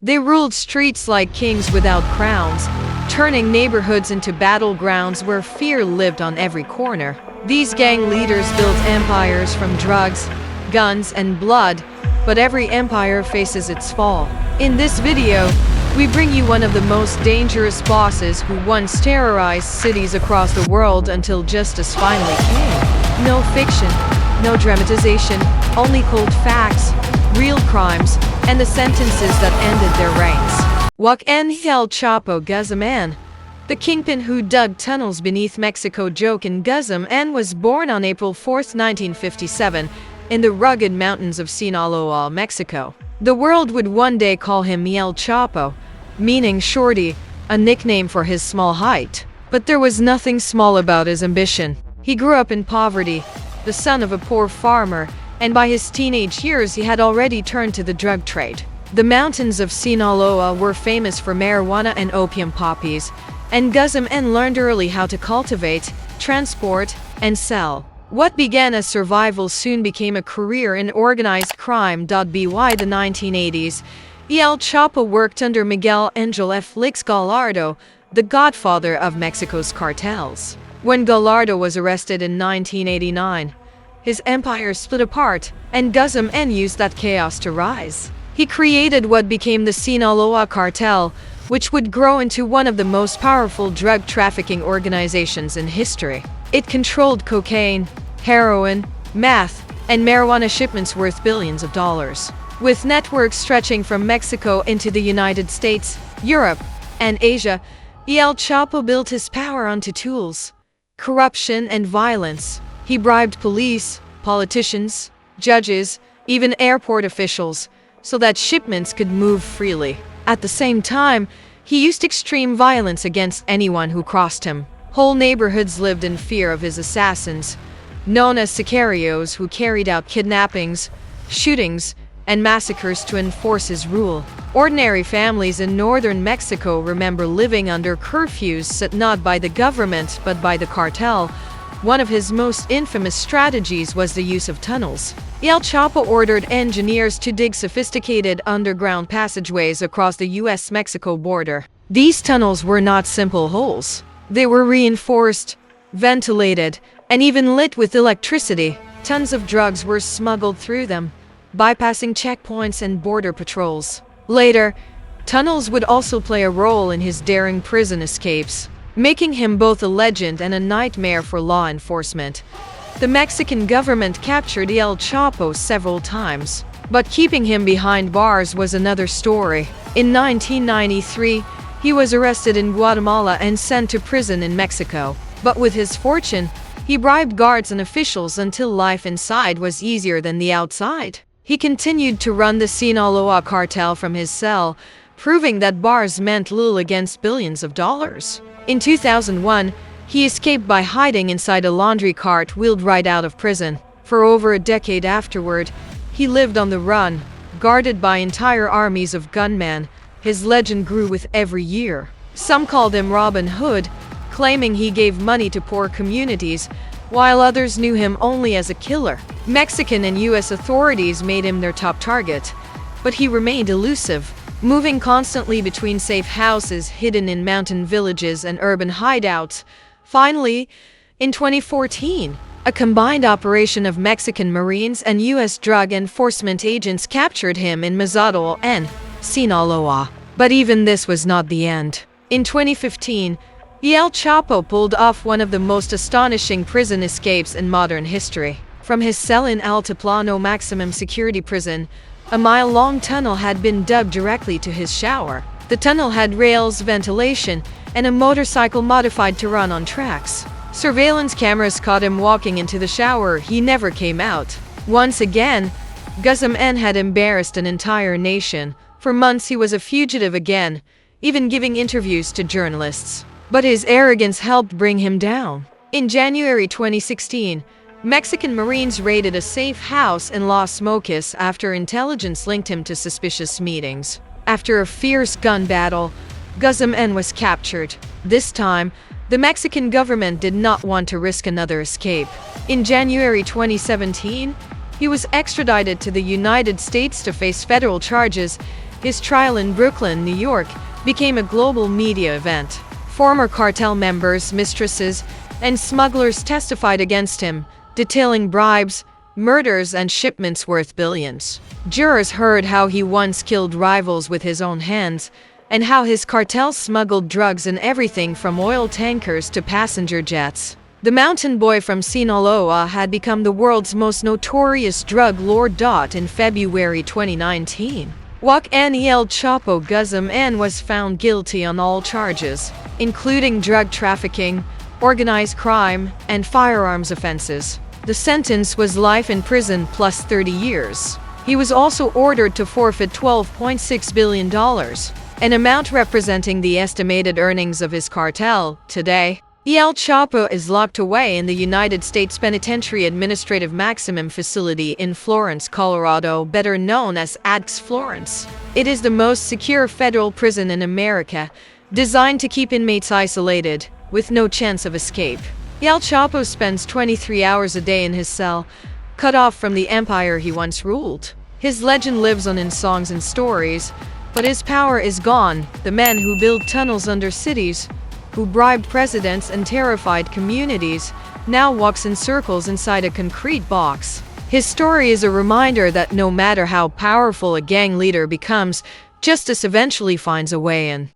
They ruled streets like kings without crowns, turning neighborhoods into battlegrounds where fear lived on every corner. These gang leaders built empires from drugs, guns, and blood, but every empire faces its fall. In this video, we bring you one of the most dangerous bosses who once terrorized cities across the world until justice finally came. No fiction, no dramatization, only cold facts, real crimes, and the sentences that ended their reigns. Joaquín El Chapo Guzmán, the kingpin who dug tunnels beneath Mexico. Joaquín Guzmán was born on April 4, 1957, in the rugged mountains of Sinaloa, Mexico. The world would one day call him El Chapo, meaning shorty, a nickname for his small height. But there was nothing small about his ambition. He grew up in poverty, the son of a poor farmer, and by his teenage years he had already turned to the drug trade. The mountains of Sinaloa were famous for marijuana and opium poppies, and Guzmán learned early how to cultivate, transport, and sell. What began as survival soon became a career in organized crime. By the 1980s, El Chapo worked under Miguel Angel Felix Gallardo, the godfather of Mexico's cartels. When Gallardo was arrested in 1989, his empire split apart, and Guzmán used that chaos to rise. He created what became the Sinaloa Cartel, which would grow into one of the most powerful drug trafficking organizations in history. It controlled cocaine, heroin, meth, and marijuana shipments worth billions of dollars. With networks stretching from Mexico into the United States, Europe, and Asia, El Chapo built his power onto tools, corruption, and violence. He bribed police, politicians, judges, even airport officials, so that shipments could move freely. At the same time, he used extreme violence against anyone who crossed him. Whole neighborhoods lived in fear of his assassins, known as sicarios, who carried out kidnappings, shootings, and massacres to enforce his rule. Ordinary families in northern Mexico remember living under curfews set not by the government but by the cartel. One of his most infamous strategies was the use of tunnels. El Chapo ordered engineers to dig sophisticated underground passageways across the US-Mexico border. These tunnels were not simple holes. They were reinforced, ventilated, and even lit with electricity. Tons of drugs were smuggled through them, bypassing checkpoints and border patrols. Later, tunnels would also play a role in his daring prison escapes, making him both a legend and a nightmare for law enforcement. The Mexican government captured El Chapo several times, but keeping him behind bars was another story. In 1993, he was arrested in Guatemala and sent to prison in Mexico. But with his fortune, he bribed guards and officials until life inside was easier than the outside. He continued to run the Sinaloa Cartel from his cell, proving that bars meant little against billions of dollars. In 2001, he escaped by hiding inside a laundry cart wheeled right out of prison. For over a decade afterward, he lived on the run, guarded by entire armies of gunmen. His legend grew with every year. Some called him Robin Hood, claiming he gave money to poor communities, while others knew him only as a killer. Mexican and US authorities made him their top target, but he remained elusive, moving constantly between safe houses hidden in mountain villages and urban hideouts. Finally, in 2014, a combined operation of Mexican Marines and US drug enforcement agents captured him in Mazatl and Sinaloa. But even this was not the end. In 2015, El Chapo pulled off one of the most astonishing prison escapes in modern history. From his cell in Altiplano maximum security prison, a mile-long tunnel had been dug directly to his shower. The tunnel had rails, ventilation, and a motorcycle modified to run on tracks. Surveillance cameras caught him walking into the shower. He never came out. Once again, Guzmán had embarrassed an entire nation. For months he was a fugitive again, even giving interviews to journalists. But his arrogance helped bring him down. In January 2016, Mexican Marines raided a safe house in Los Mochis after intelligence linked him to suspicious meetings. After a fierce gun battle, Guzmán was captured. This time, the Mexican government did not want to risk another escape. In January 2017, he was extradited to the United States to face federal charges, His trial in Brooklyn, New York, became a global media event. Former cartel members, mistresses, and smugglers testified against him, detailing bribes, murders, and shipments worth billions. Jurors heard how he once killed rivals with his own hands, and how his cartel smuggled drugs in everything from oil tankers to passenger jets. The mountain boy from Sinaloa had become the world's most notorious drug lord. In February 2019, Joaquín El Chapo Guzmán was found guilty on all charges, including drug trafficking, organized crime, and firearms offenses. The sentence was life in prison plus 30 years. He was also ordered to forfeit $12.6 billion, an amount representing the estimated earnings of his cartel. Today, El Chapo is locked away in the United States Penitentiary Administrative Maximum Facility in Florence, Colorado, better known as ADX Florence. It is the most secure federal prison in America, designed to keep inmates isolated, with no chance of escape. El Chapo spends 23 hours a day in his cell, cut off from the empire he once ruled. His legend lives on in songs and stories, but his power is gone. The men who build tunnels under cities, who bribed presidents and terrified communities, now walks in circles inside a concrete box. His story is a reminder that no matter how powerful a gang leader becomes, justice eventually finds a way in.